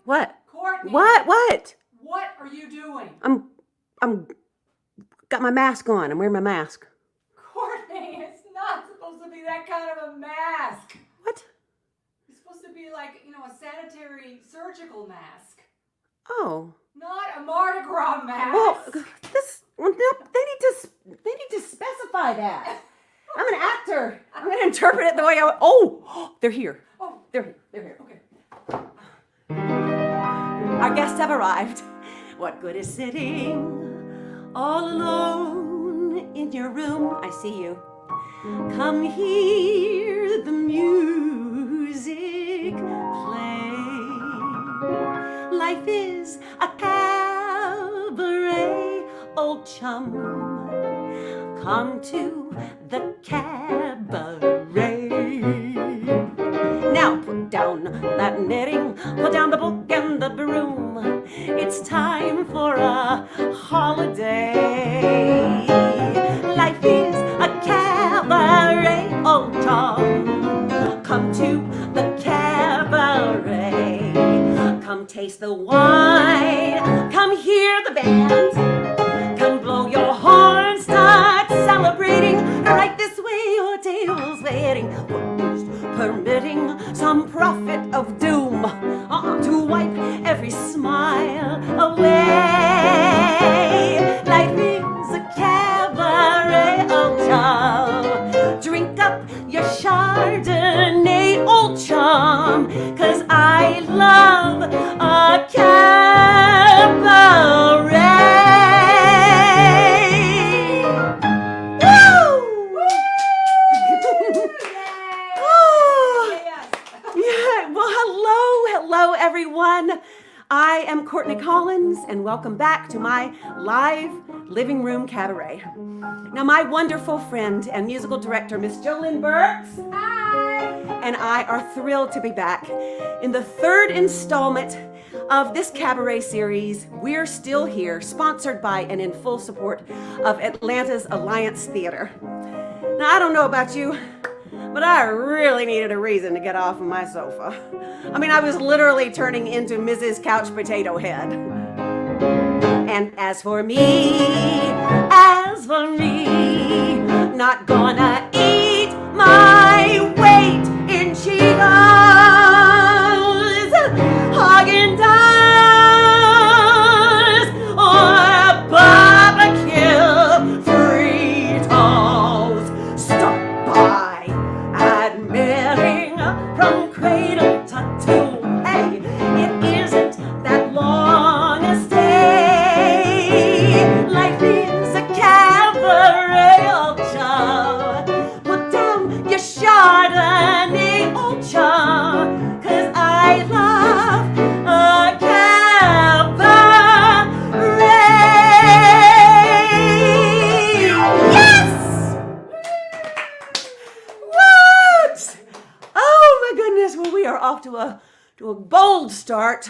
What? Courtney. What? What are you doing? I'm got my mask on. I'm wearing my mask. Courtney, it's not supposed to be that kind of a mask. What? It's supposed to be like, a sanitary surgical mask. Oh. Not a Mardi Gras mask. No, they need to specify that. I'm an actor. I'm going to interpret it the way they're here. Oh, They're here. okay. Our guests have arrived. What good is sitting all alone in your room? I see you. Come hear the music play. Life is a cabaret, old chum. Come to the cabaret. Now put down that knitting, put down the book and the broom. It's time for a holiday. Life is a cabaret, old chum. Come to the cabaret. Come taste the wine. Come hear the band. Come blow your horn. Start celebrating. Right this way, your table's waiting. Permitting some prophet of doom to wipe every smile away. Life is a cabaret, old chum. Drink up your Chardonnay, old chum, 'cause I love a cabaret. Hello, everyone. I am Courtney Collins, and welcome back to my live living room cabaret. Now, my wonderful friend and musical director, Miss Jolynn Burks, and I are thrilled to be back in the third installment of this cabaret series, We're Still Here, sponsored by and in full support of Atlanta's Alliance Theater. Now, I don't know about you, but I really needed a reason to get off of my sofa. I mean, I was literally turning into Mrs. Couch Potato Head. And as for me, not gonna eat my weight in Cheetos, Haagen-Dazs, or barbecue Fritos. Stop by admitting from cradle to tomb. Hey, it isn't that long a stay. Life is a cabaret, old chum. Put down your Chardonnay, old chum, 'cause I love a cabaret. Yes! What? Oh my goodness, well, we are off to a bold start,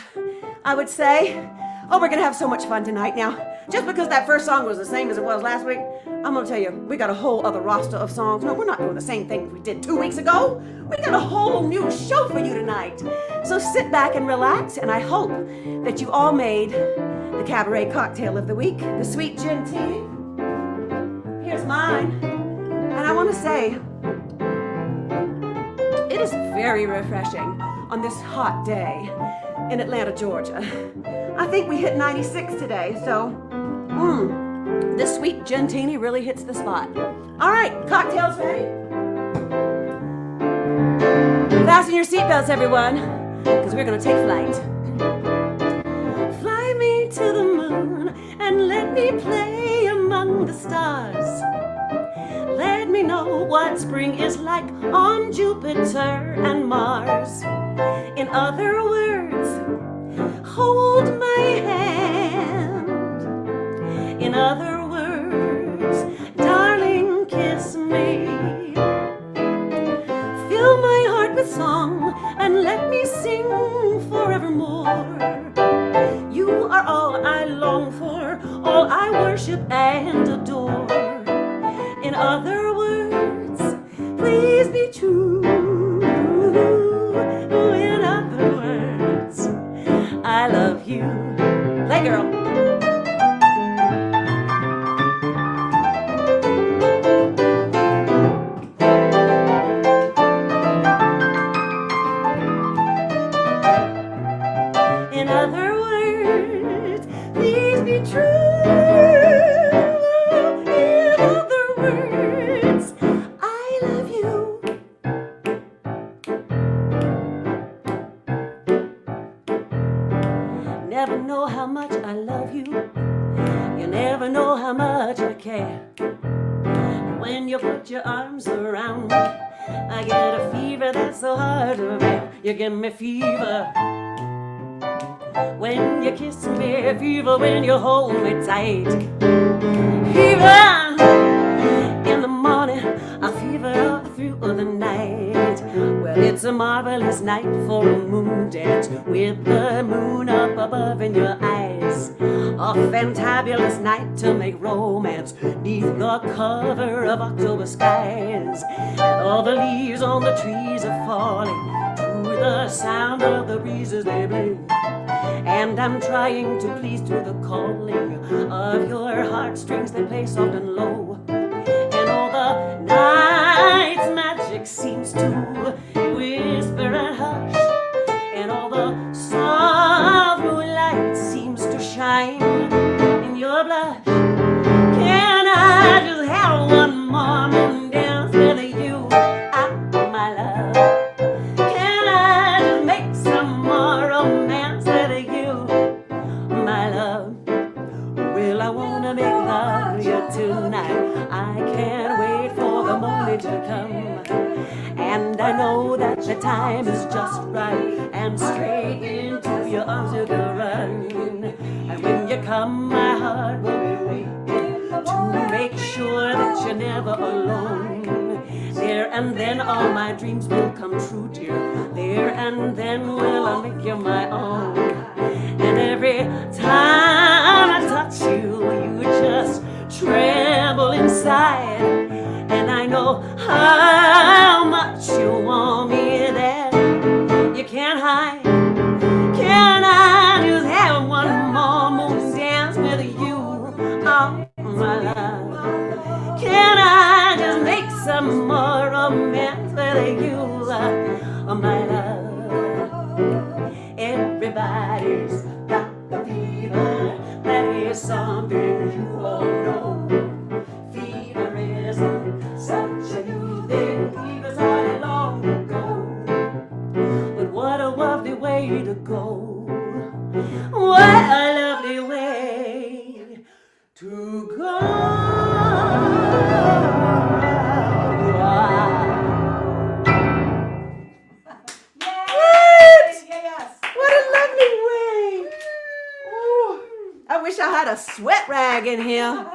I would say. Oh, we're gonna have so much fun tonight. Now, just because that first song was the same as it was last week, I'm gonna tell you, we got a whole other roster of songs. No, we're not doing the same thing we did 2 weeks ago. We got a whole new show for you tonight. So sit back and relax, and I hope that you all made the cabaret cocktail of the week, the sweet gin tea. Here's mine. And I want to say, it is very refreshing on this hot day in Atlanta, Georgia. I think we hit 96 today, so this sweet gentini really hits the spot. All right, cocktails ready? Fasten your seatbelts, everyone, because we're going to take flight. Fly me to the moon and let me play among the stars. Let me know what spring is like on Jupiter and Mars. In other words, hold my hand. In other words, darling, kiss me. Fill my heart with song and let me sing forevermore. You are all I long for, all I worship and adore. In other words, please be true. In other words, I you. Play, girl. In other words, please be true. In other words, I love you. Never know how much I love you. You never know how much I care. When you put your arms around me, I get a fever that's so hard to bear. You give me fever when you kiss me, fever when you hold me tight. Fever in the morning, a fever all through the night. Well, it's a marvelous night for a moon dance with the moon up above in your eyes. A fantabulous night to make romance neath the cover of October skies. And all the leaves on the trees are falling to the sound of the breezes they blow. And I'm trying to please to the calling of your heartstrings that play soft and low. And all the night's magic seems to whisper and hush. And all the soft moonlight seems to shine in your blush. Can I just have one more moon dance with you, my love? Can I just make some more romance with you, my love? Well, I wanna make love to you tonight. I can't wait for the moment to come. And I know that the time is just right, and straight into your arms you go run. And when you come, my heart will be waiting to make sure that you're never alone. There and then all my dreams will come true, dear. There and then will I make you my own. And every time I touch you, you just tremble inside. And I know how much you want me that you can't hide. Can I just have one more moon dance with you, oh my love? Can I just make some more romance with you, oh my love? Everybody's got the fever. That is something you all know. Fever isn't such a new thing. Fever started long ago. But what a lovely way to go. What a lovely way to go. What a lovely way. Ooh, I wish I had a sweat rag in here.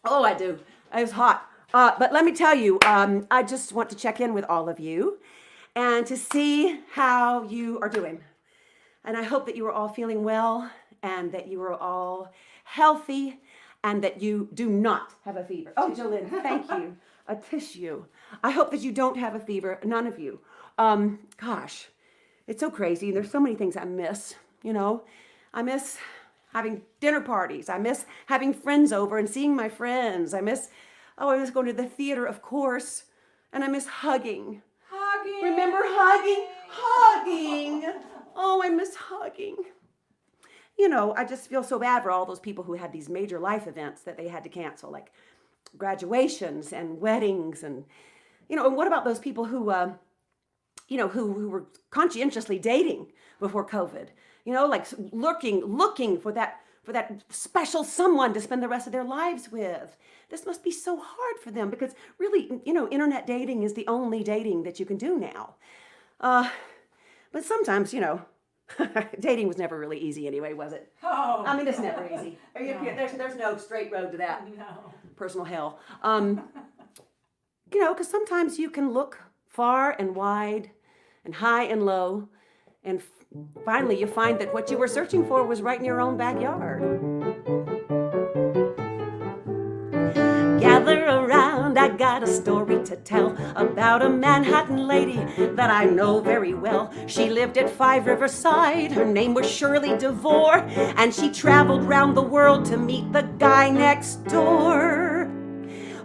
Oh, I do. It was hot. But let me tell you, I just want to check in with all of you and to see how you are doing. And I hope that you are all feeling well and that you are all healthy and that you do not have a fever. Oh, Jolynn, thank you. A tissue. I hope that you don't have a fever, none of you. Gosh, it's so crazy. There's so many things I miss, you know. I miss having dinner parties. I miss having friends over and seeing my friends. I miss going to the theater, of course. And I miss hugging. Hugging. Remember hugging? Hugging. Oh, I miss hugging. You know, I just feel so bad for all those people who had these major life events that they had to cancel, like graduations and weddings. And, you know, and what about those people who, who were conscientiously dating before COVID? You know, like looking for that special someone to spend the rest of their lives with. This must be so hard for them because really, you know, internet dating is the only dating that you can do now. But sometimes, you know, dating was never really easy anyway, was it? Oh. I mean, it's never easy. No. There's no straight road to that. No. Personal hell. You know, because sometimes you can look far and wide and high and low, and finally you find that what you were searching for was right in your own backyard. Gather around around, I got a story to tell about a Manhattan lady that I know very well. She lived at 5 Riverside, her name was Shirley DeVore, and she traveled round the world to meet the guy next door.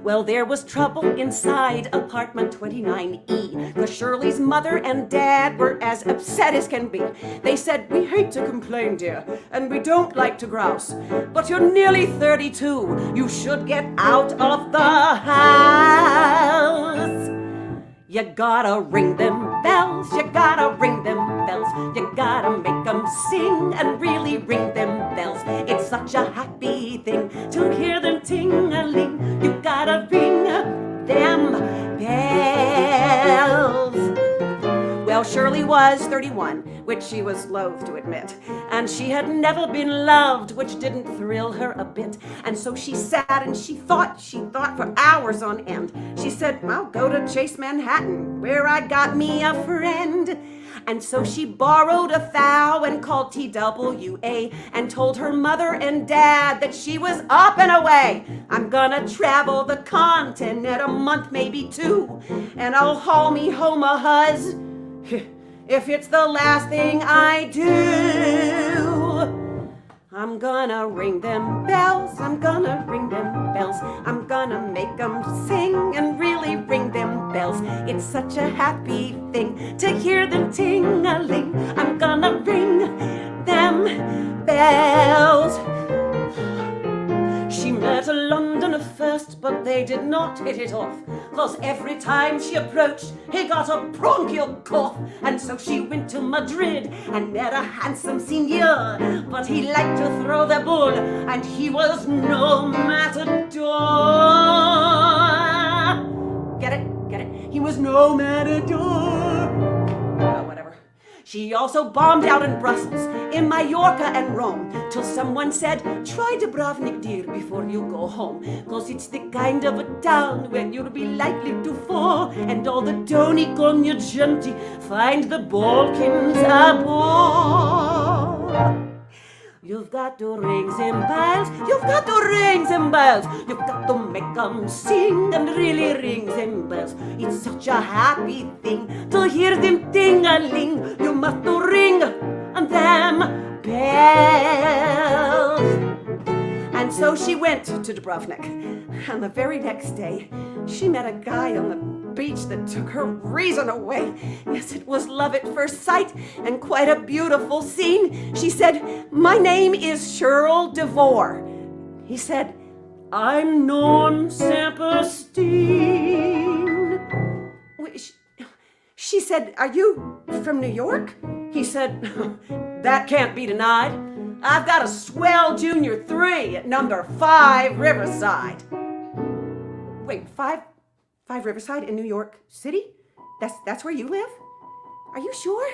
Well, there was trouble inside apartment 29E, 'cause Shirley's mother and dad were as upset as can be. They said, "We hate to complain, dear, and we don't like to grouse, but you're nearly 32. You should get out of the house. You gotta ring them bells, you gotta ring them bells, you gotta make them sing and really ring them bells. It's such a happy thing to hear them ting-a-ling. You gotta ring them bells." Well, Shirley was 31, which she was loath to admit, and she had never been loved, which didn't thrill her a bit. And so she sat and she thought for hours on end. She said, "I'll go to Chase Manhattan, where I got me a friend." And so she borrowed a thou and called TWA and told her mother and dad that she was up and away. "I'm gonna travel the continent a month, maybe 2, and I'll haul me home a huz if it's the last thing I do. I'm gonna ring them bells, I'm gonna ring them bells, I'm gonna make them sing and really ring them bells. It's such a happy thing to hear them ting-a-ling. I'm gonna ring them bells." She met a Londoner first, but they did not hit it off, 'cause every time she approached, he got a bronchial cough. And so she went to Madrid and met a handsome seigneur, but he liked to throw the bull, and he was no matador. Get it? Get it? He was no matador. Well, whatever. She also bombed out in Brussels, in Mallorca and Rome, till someone said, "Try Dubrovnik, dear, before you go home, 'cause it's the kind of a town where you'll be likely to fall, and all the doni cognoscenti find the Balkans a bore." You've got to ring them bells, you've got to ring them bells, you've got to make them sing and really ring them bells. It's such a happy thing to hear them ting-a-ling. You must to ring them bells. And so she went to Dubrovnik, and the very next day she met a guy on the beach that took her reason away. Yes, it was love at first sight and quite a beautiful scene. She said, "My name is Shirley DeVore." He said, "I'm Norm Saperstein." She said, "Are you from New York?" He said, "That can't be denied. I've got a swell Junior 3 at number 5 Riverside." Wait, 5 Riverside in New York City? That's where you live? Are you sure?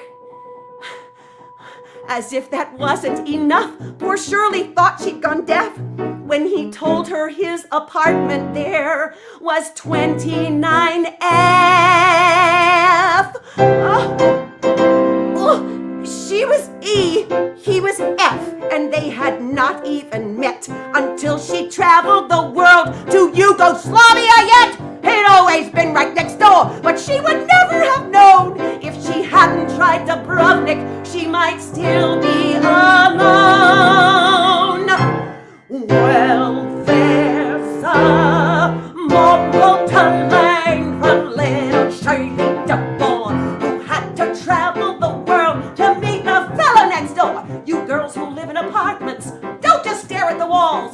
As if that wasn't enough, poor Shirley thought she'd gone deaf when he told her his apartment there was 29F. She was E, he was F, and they had not even met until she traveled the world to Yugoslavia yet. He'd always been right next door, but she would never have known if she hadn't tried Dubrovnik, she might still be alone. Well, there's a moral to learn from little Shirley DeVore, who had to travel the world to meet the fella next door. You girls who live in apartments, don't just stare at the walls.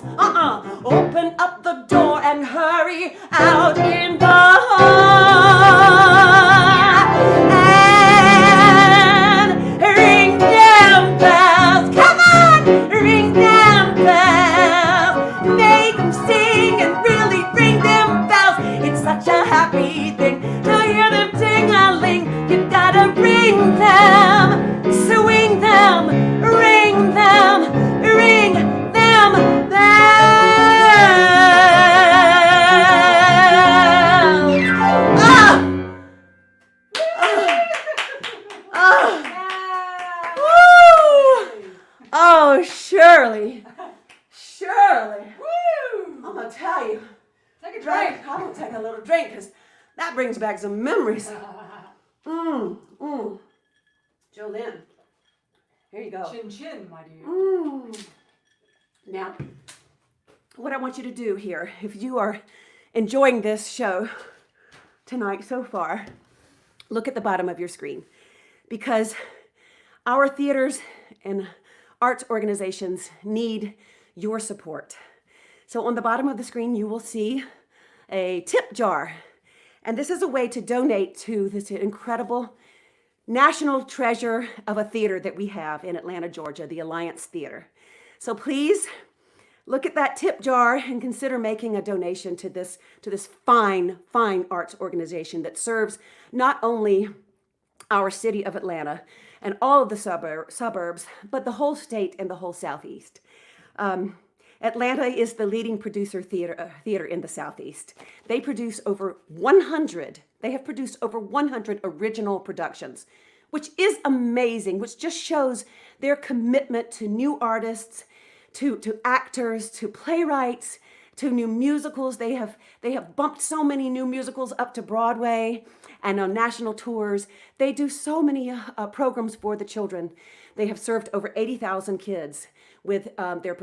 Open up the door and hurry out in I'm gonna take a little drink because that brings back some memories. Jolene, here you go. Chin chin, my dear. Now, what I want you to do here, if you are enjoying this show tonight so far, look at the bottom of your screen, because our theaters and arts organizations need your support. So on the bottom of the screen, you will see a tip jar. And this is a way to donate to this incredible national treasure of a theater that we have in Atlanta, Georgia, the Alliance Theater. So please look at that tip jar and consider making a donation to this fine arts organization that serves not only our city of Atlanta and all of the suburbs, but the whole state and the whole Southeast. Atlanta is the leading producer theater in the Southeast. They have produced over 100 original productions, which is amazing, which just shows their commitment to new artists, to actors, to playwrights, to new musicals. They have bumped so many new musicals up to Broadway and on national tours. They do so many programs for the children. They have served over 80,000 kids with their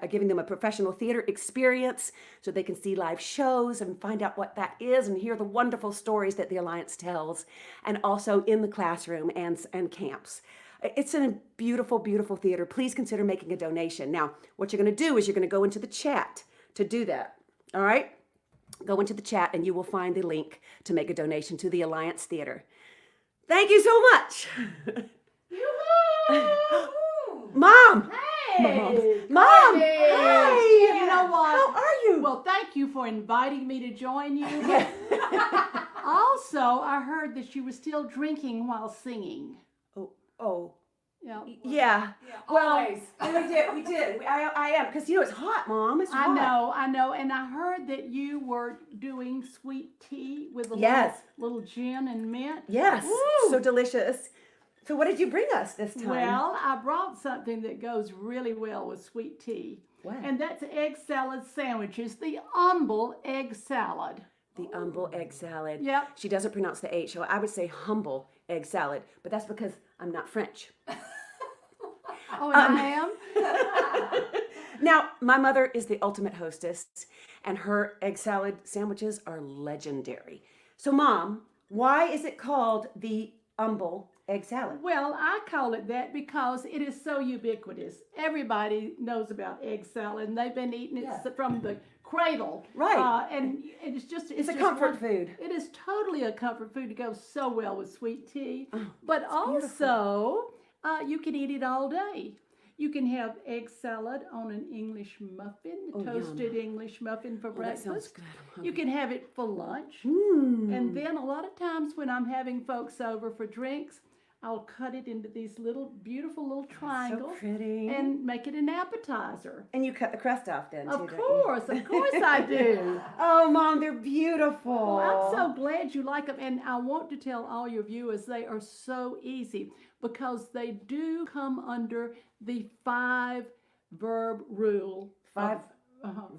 giving them a professional theater experience so they can see live shows and find out what that is and hear the wonderful stories that the Alliance tells, and also in the classroom and camps. It's a beautiful, beautiful theater. Please consider making a donation. Now, what you're going to do is you're going to go into the chat to do that. All right? Go into the chat and you will find the link to make a donation to the Alliance Theater. Thank you so much. Mom! Hey! Mom! Hey! Hi! You know what? How are you? Well, thank you for inviting me to join you. Also, I heard that you were still drinking while singing. Oh. Yeah. Well, Always. we did. I am, because it's hot, Mom. It's hot. I know. And I heard that you were doing sweet tea with a Yes. little gin and mint. Yes. Woo! So delicious. So what did you bring us this time? Well, I brought something that goes really well with sweet tea. What? And that's egg salad sandwiches, the humble egg salad. The humble egg salad. Yep. She doesn't pronounce the H, so I would say humble egg salad, but that's because I'm not French. Oh, and I am? Now, my mother is the ultimate hostess, and her egg salad sandwiches are legendary. So, Mom, why is it called the humble egg salad? Well, I call it that because it is so ubiquitous. Everybody knows about egg salad, and they've been eating it from the cradle. Right. And it's just It's a just comfort food. It is totally a comfort food to go so well with sweet tea. Oh, but it's also, you can eat it all day. You can have egg salad on an English muffin, toasted English muffin for breakfast. That sounds good. I'm You can have it for lunch. hungry. And then a lot of times when I'm having folks over for drinks, I'll cut it into these beautiful little triangles So pretty. and make it an appetizer. And you cut the crust off then, too, Of don't you? course I do. Oh, Mom, they're beautiful. Well, I'm so glad you like them. And I want to tell all your viewers they are so easy because they do come under the 5-verb rule.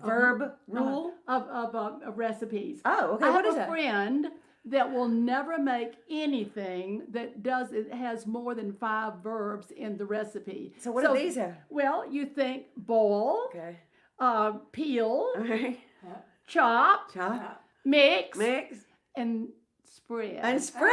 Verb rule? Of recipes. Oh, okay. I What have is a that? friend that will never make anything that has more than 5 verbs in the recipe. So what do these have? Well, you think boil, Okay. peel, All right. chop, Chop. mix, And spread. spread.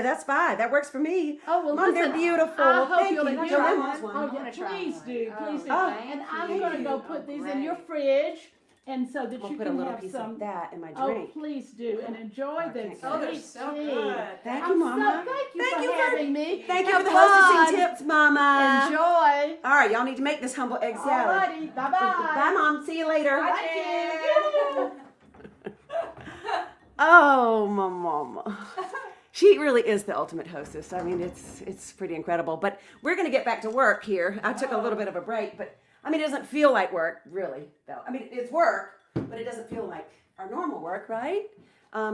That's five. That works for me. Oh, well, Mom, they're listen, beautiful. I hope Thank you'll you. enjoy Joanne them. wants one. Oh, yeah, please do. And I'm thank going to go you. put Oh, these in your great. fridge, and so that I'll you put a can little have piece some. of that in my Oh, drink. please do, and enjoy I the can't Oh, they're sweet so tea. good. Thank I'm you, Mama. Thank you Thank for you for having me. Thank you Have for the fun. hostessing tips, Mama. Enjoy. All right, y'all need to make this humble egg salad. Alrighty, bye-bye. Bye, Mom. See you later. Thank you. Oh, my mama. She really is the ultimate hostess. I mean, it's pretty incredible. But we're going to get back to work here. I took a little bit of a break, but I mean, it doesn't feel like work, really, though. I mean, it's work, but it doesn't feel like our normal work, right?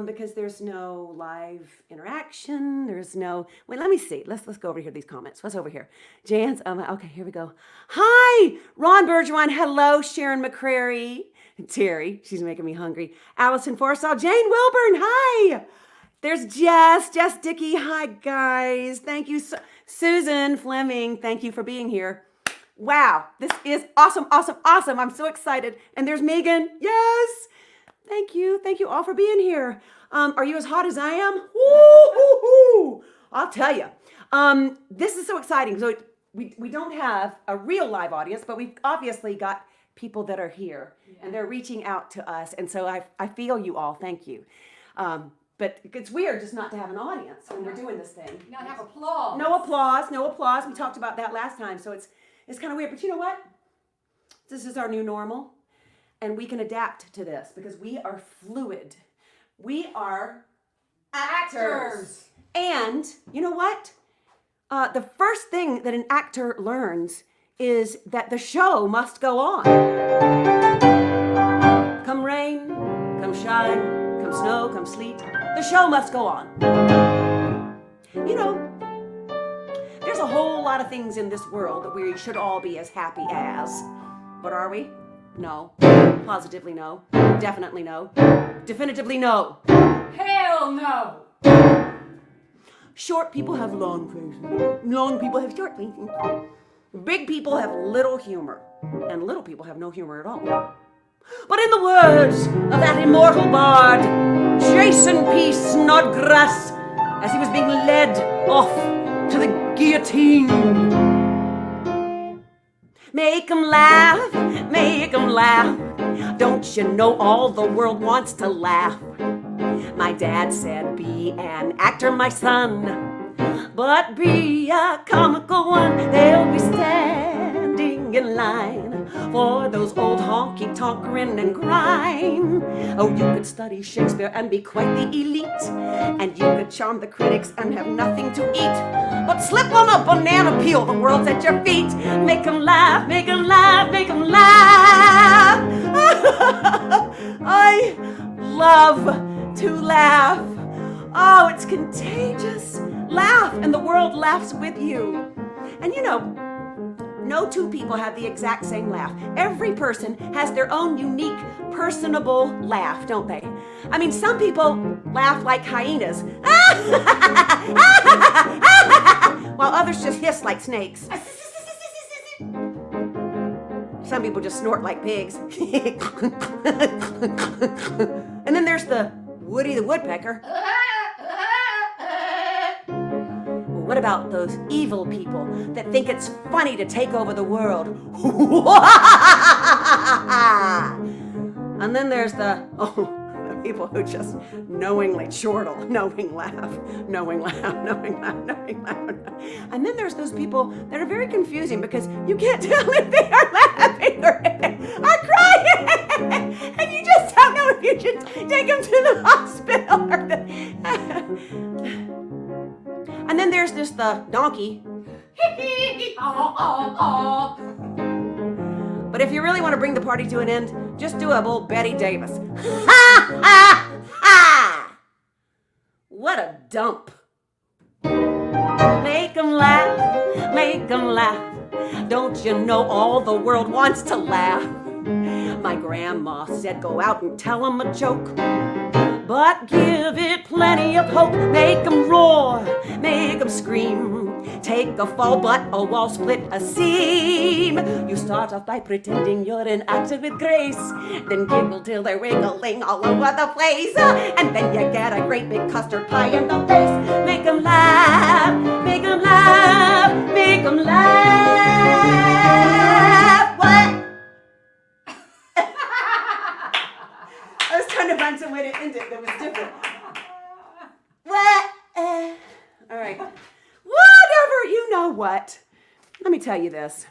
Because there's no live interaction. There's no. Wait, let me see. Let's go over here. These comments. What's over here? Jan's. Okay, here we go. Hi, Ron Bergeron. Hello, Sharon McCrary. Terry, she's making me hungry. Allison Forsaw, Jane Wilburn, hi. There's Jess Dickey, hi guys. Thank you, Susan Fleming, thank you for being here. Wow, this is awesome. I'm so excited. And there's Megan, yes. Thank you all for being here. Are you as hot as I am? Woo-hoo-hoo. I'll tell you. This is so exciting. So we don't have a real live audience, but we've obviously got people that are here and they're reaching out to us. And so I feel you all. Thank you. But it's weird just not to have an audience when we're doing this thing. Not have applause. No applause. We talked about that last time. So it's kind of weird. But you know what? This is our new normal. And we can adapt to this because we are fluid. We are actors. And you know what? The first thing that an actor learns is that the show must go on. Come rain, come shine, come snow, come sleet, the show must go on. You know, there's a whole lot of things in this world that we should all be as happy as. But are we? No. Positively no. Definitely no. Definitively no. Hell no. Short people have long faces. Long people have short faces. Big people have little humor. And little people have no humor at all. But in the words of that immortal bard, Jason P. Snodgrass, as he was being led off to the guillotine. Make 'em laugh, make 'em laugh. Don't you know all the world wants to laugh? My dad said, be an actor, my son, but be a comical one. They'll be standing in line for those old honky-tonk grin and grin. Oh, you could study Shakespeare and be quite the elite, and you could charm the critics and have nothing to eat. But slip on a banana peel, the world's at your feet. Make 'em laugh, make 'em laugh, make 'em laugh. I love to laugh. Oh, it's contagious. Laugh, and the world laughs with you. And you know, no two people have the exact same laugh. Every person has their own unique, personable laugh, don't they? I mean, some people laugh like hyenas, while others just hiss like snakes. Some people just snort like pigs. And then there's the Woody the Woodpecker. What about those evil people that think it's funny to take over the world? And then there's the people who just knowingly chortle, knowing laugh. And then there's those people that are very confusing because you can't tell if they are laughing or are crying. And you just don't know if you should take them to the hospital or And then there's just the donkey. But if you really want to bring the party to an end, just do a old Betty Davis. Ha ha ha! What a dump. Make 'em laugh, make 'em laugh. Don't you know all the world wants to laugh? My grandma said go out and tell 'em a joke, but give it plenty of hope. Make 'em roar, make 'em scream. Take a fall, but a wall split a seam. You start off by pretending you're an actor with grace, then giggle till they're wiggling all over the place, and then you get a great big custard pie in the face. Make 'em laugh, make 'em laugh, make 'em laugh. What? I was trying to find some way to end it that was different. What? All right. Whatever, you know what? Let me tell you this.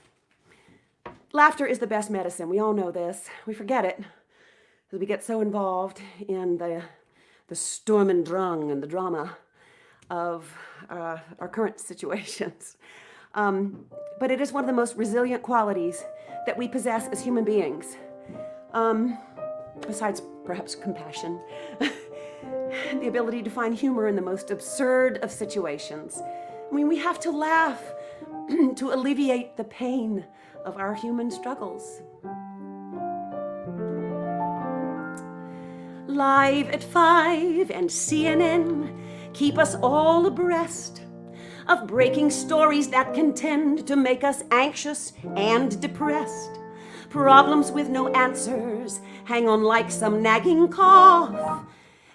Laughter is the best medicine. We all know this. We forget it because we get so involved in the Sturm und Drang and the drama of our current situations. But it is one of the most resilient qualities that we possess as human beings. Besides perhaps compassion, the ability to find humor in the most absurd of situations. I mean, we have to laugh to alleviate the pain of our human struggles. Live at 5 and CNN keep us all abreast of breaking stories that can tend to make us anxious and depressed. Problems with no answers hang on like some nagging cough,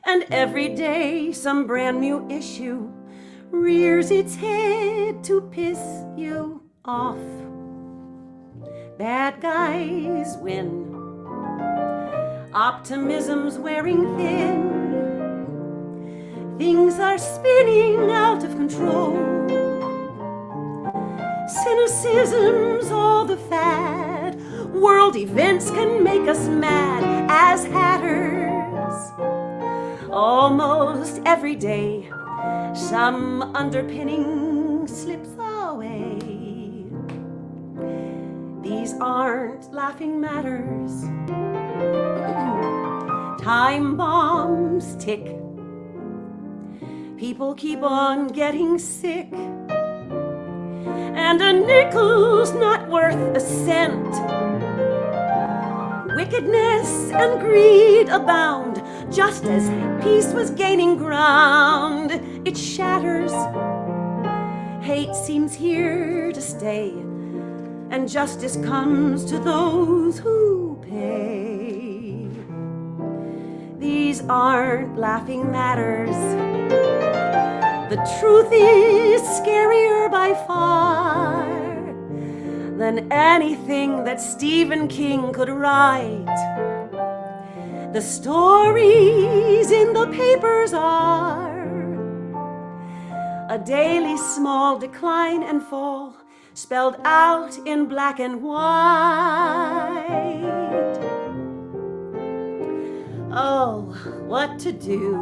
and every day some brand new issue rears its head to piss you off. Bad guys win. Optimism's wearing thin. Things are spinning out of control. Cynicism's all the fad. World events can make us mad as hatters. Almost every day, some underpinning slips away. These aren't laughing matters. Time bombs tick. People keep on getting sick. And a nickel's not worth a cent. Wickedness and greed abound, just as peace was gaining ground. It shatters. Hate seems here to stay, and justice comes to those who pay. These aren't laughing matters. The truth is scarier by far than anything that Stephen King could write. The stories in the papers are a daily small decline and fall, spelled out in black and white. Oh, what to do,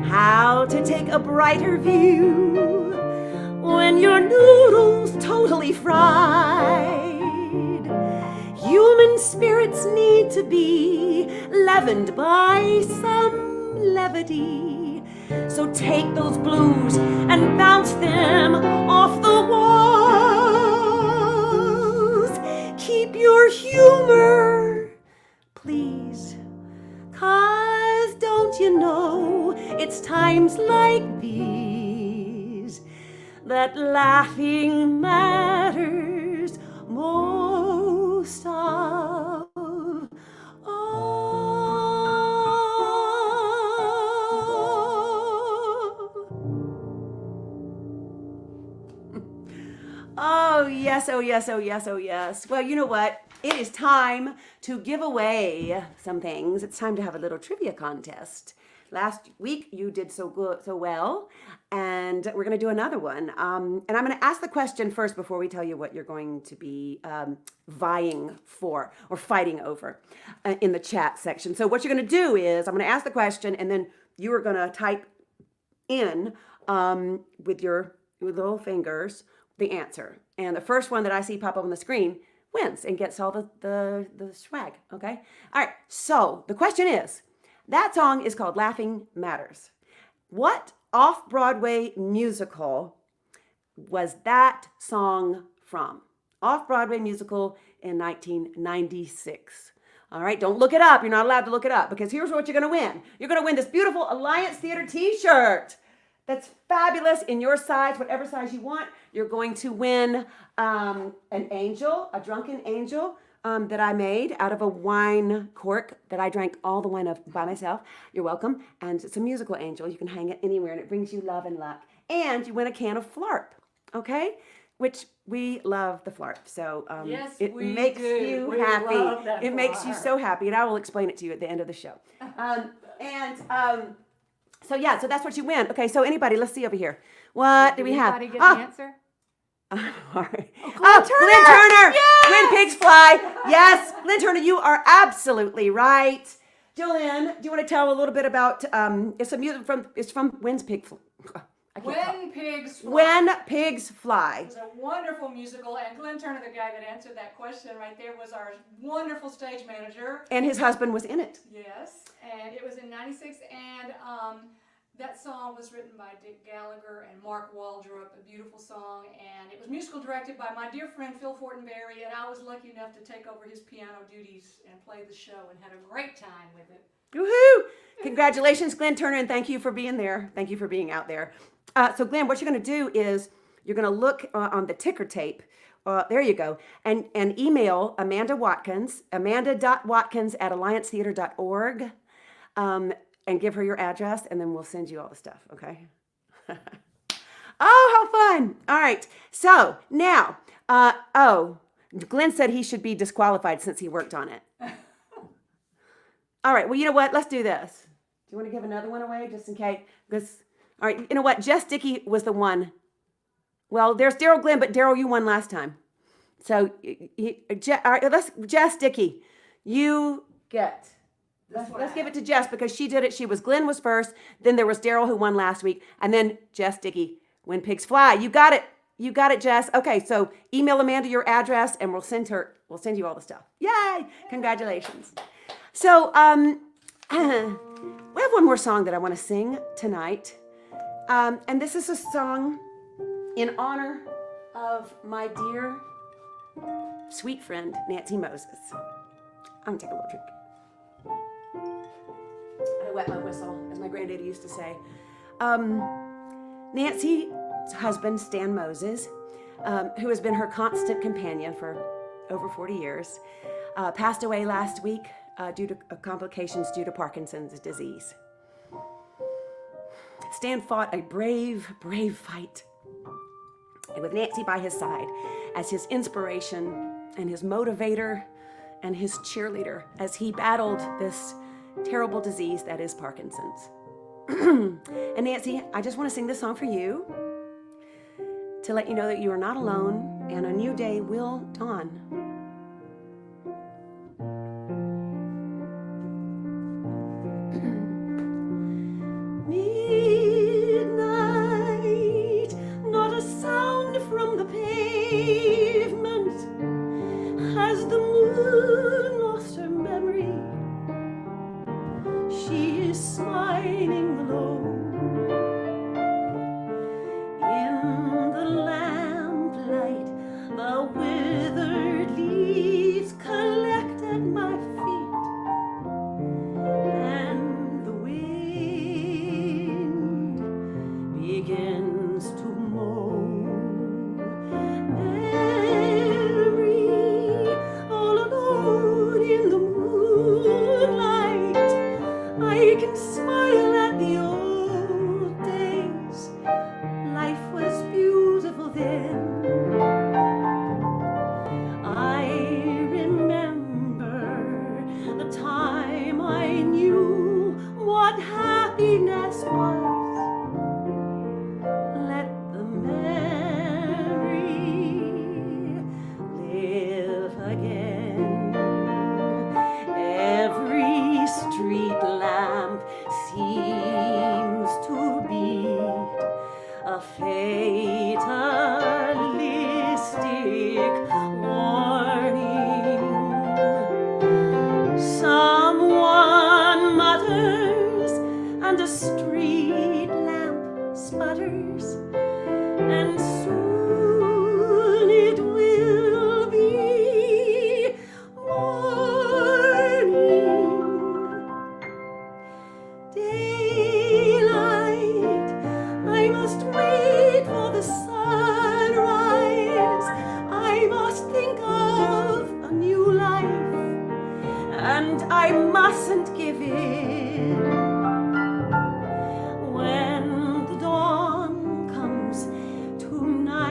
how to take a brighter view when your noodle's totally fried. Human spirits need to be leavened by some levity. So take those blues and bounce them off the walls. Keep your humor, please. 'Cause don't you know, it's times like these that laughing matters most of all. Oh, yes, oh, yes, oh, yes, oh, yes. Well, you know what? It is time to give away some things. It's time to have a little trivia contest. Last week you did so well, and we're going to do another one. And I'm going to ask the question first before we tell you what you're going to be vying for or fighting over in the chat section. So what you're going to do is I'm going to ask the question, and then you are going to type in with your little fingers the answer. And the first one that I see pop up on the screen wins and gets all the swag, okay? All right, so the question is, that song is called Laughing Matters. What off-Broadway musical was that song from? Off-Broadway musical in 1996. All right, don't look it up. You're not allowed to look it up, because here's what you're going to win. You're going to win this beautiful Alliance Theater t-shirt. That's fabulous in your size, whatever size you want. You're going to win an angel, a drunken angel that I made out of a wine cork that I drank all the wine of by myself. You're welcome. And it's a musical angel. You can hang it anywhere, and it brings you love and luck. And you win a can of Flarp, okay? Which we love the Flarp. So Yes, it we makes do. you We happy. love that It makes you Flarp. so happy, and I will explain it to you at the end of the show. So yeah, so that's what you win. Okay, so anybody, let's see over here. What do we have? Anybody get the answer? All right. Glenn Turner! When pigs fly. Yes, Glenn Turner, you are absolutely right. Jillian, do you want to tell a little bit about? It's from When's Pig Fly? When Pigs Fly. When Pigs Fly. It was a wonderful musical, and Glenn Turner, the guy that answered that question right there, was our wonderful stage manager. And his husband was in it. Yes, and it was in '96, and that song was written by Dick Gallagher and Mark Waldrop, a beautiful song, and it was musical directed by my dear friend Phil Fortenberry, and I was lucky enough to take over his piano duties and play the show and had a great time with it. Congratulations, Glenn Turner, and thank you for being there. Thank you for being out there. So, Glenn, what you're going to do is you're going to look on the ticker tape. There you go. And email Amanda Watkins, amanda.watkins@alliancetheater.org, and give her your address, and then we'll send you all the stuff, okay? Oh, how fun. All right. So now, Glenn said he should be disqualified since he worked on it. All right. Well, you know what? Let's do this. Do you want to give another one away just in case? All right. You know what? Jess Dickey was the one. Well, there's Daryl Glenn, but Daryl, you won last time. So, all right, Jess Dickey, you get. Let's give it to Jess because she did it. Glenn was first. Then there was Daryl who won last week. And then Jess Dickey, When Pigs Fly. You got it. You got it, Jess. Okay, so email Amanda your address and we'll send you all the stuff. Yay! Congratulations. So, we have one more song that I want to sing tonight. And this is a song in honor of my dear, sweet friend, Nancy Moses. I'm going to take a little drink. I wet my whistle, as my granddaddy used to say. Nancy's husband, Stan Moses, who has been her constant companion for over 40 years, passed away last week due to complications due to Parkinson's disease. Stan fought a brave, brave fight, and with Nancy by his side as his inspiration and his motivator and his cheerleader as he battled this terrible disease that is Parkinson's. And Nancy, I just want to sing this song for you to let you know that you are not alone and a new day will dawn. Midnight, not a sound from the pavement as the moon lost her memory. She is smiling alone in the lamplight. The withered leaves collect at my feet, and the wind begins to moan. Memory, all alone in the moonlight, I can smile at the old days. Life was beautiful then. I remember the time I knew what happiness was. Let the memory live again. Every street lamp seems to beat a fatalistic warning. Someone mutters and a street lamp sputters, and soon it will be morning. Daylight, I must wait for the sunrise. I must think of a new life, and I mustn't give in. When the dawn comes tonight,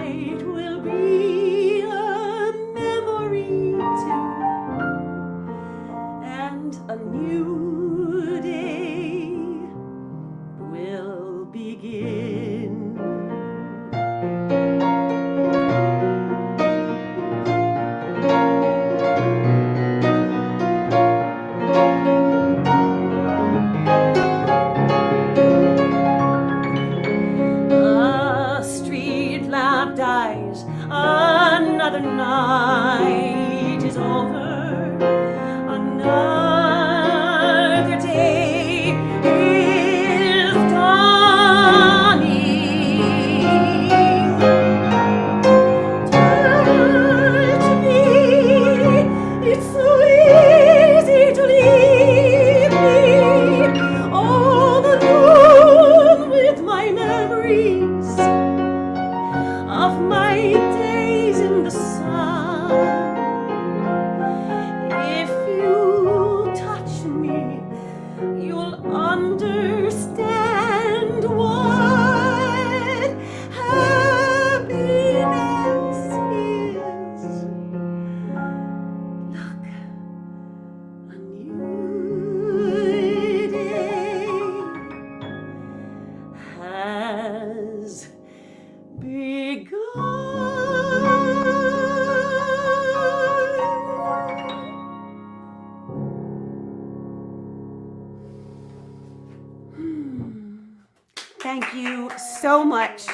Thank you so much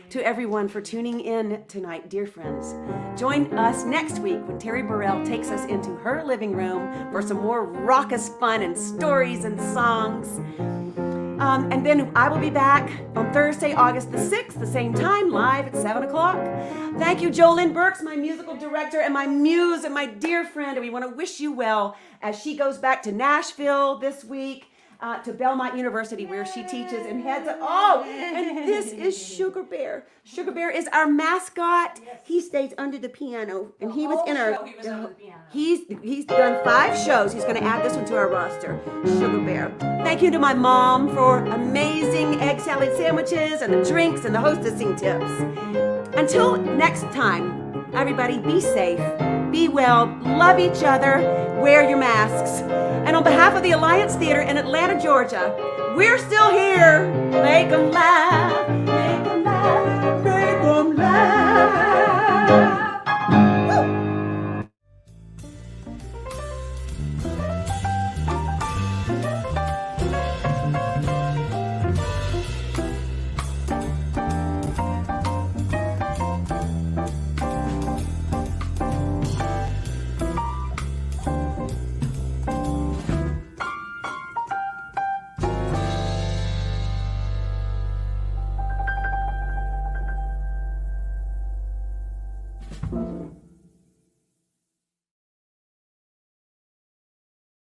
to everyone for tuning in tonight, dear friends. Join us next week when Terry Burrell takes us into her living room for some more raucous fun and stories and songs. And then I will be back on Thursday, August the 6th, the same time, live at 7 o'clock. Thank you, Jolynn Burks, my musical director and my muse and my dear friend. And we want to wish you well as she goes back to Nashville this week, to Belmont University, where she teaches and heads up. Oh, and this is Sugar Bear. Sugar Bear is our mascot. He stays under the piano, and he was in our. He was under the piano. He's done 5 shows. He's going to add this one to our roster. Sugar Bear. Thank you to my mom for amazing egg salad sandwiches and the drinks and the hostessing tips. Until next time, everybody, be safe, be well, love each other, wear your masks. And on behalf of the Alliance Theater in Atlanta, Georgia, we're still here. Make 'em laugh.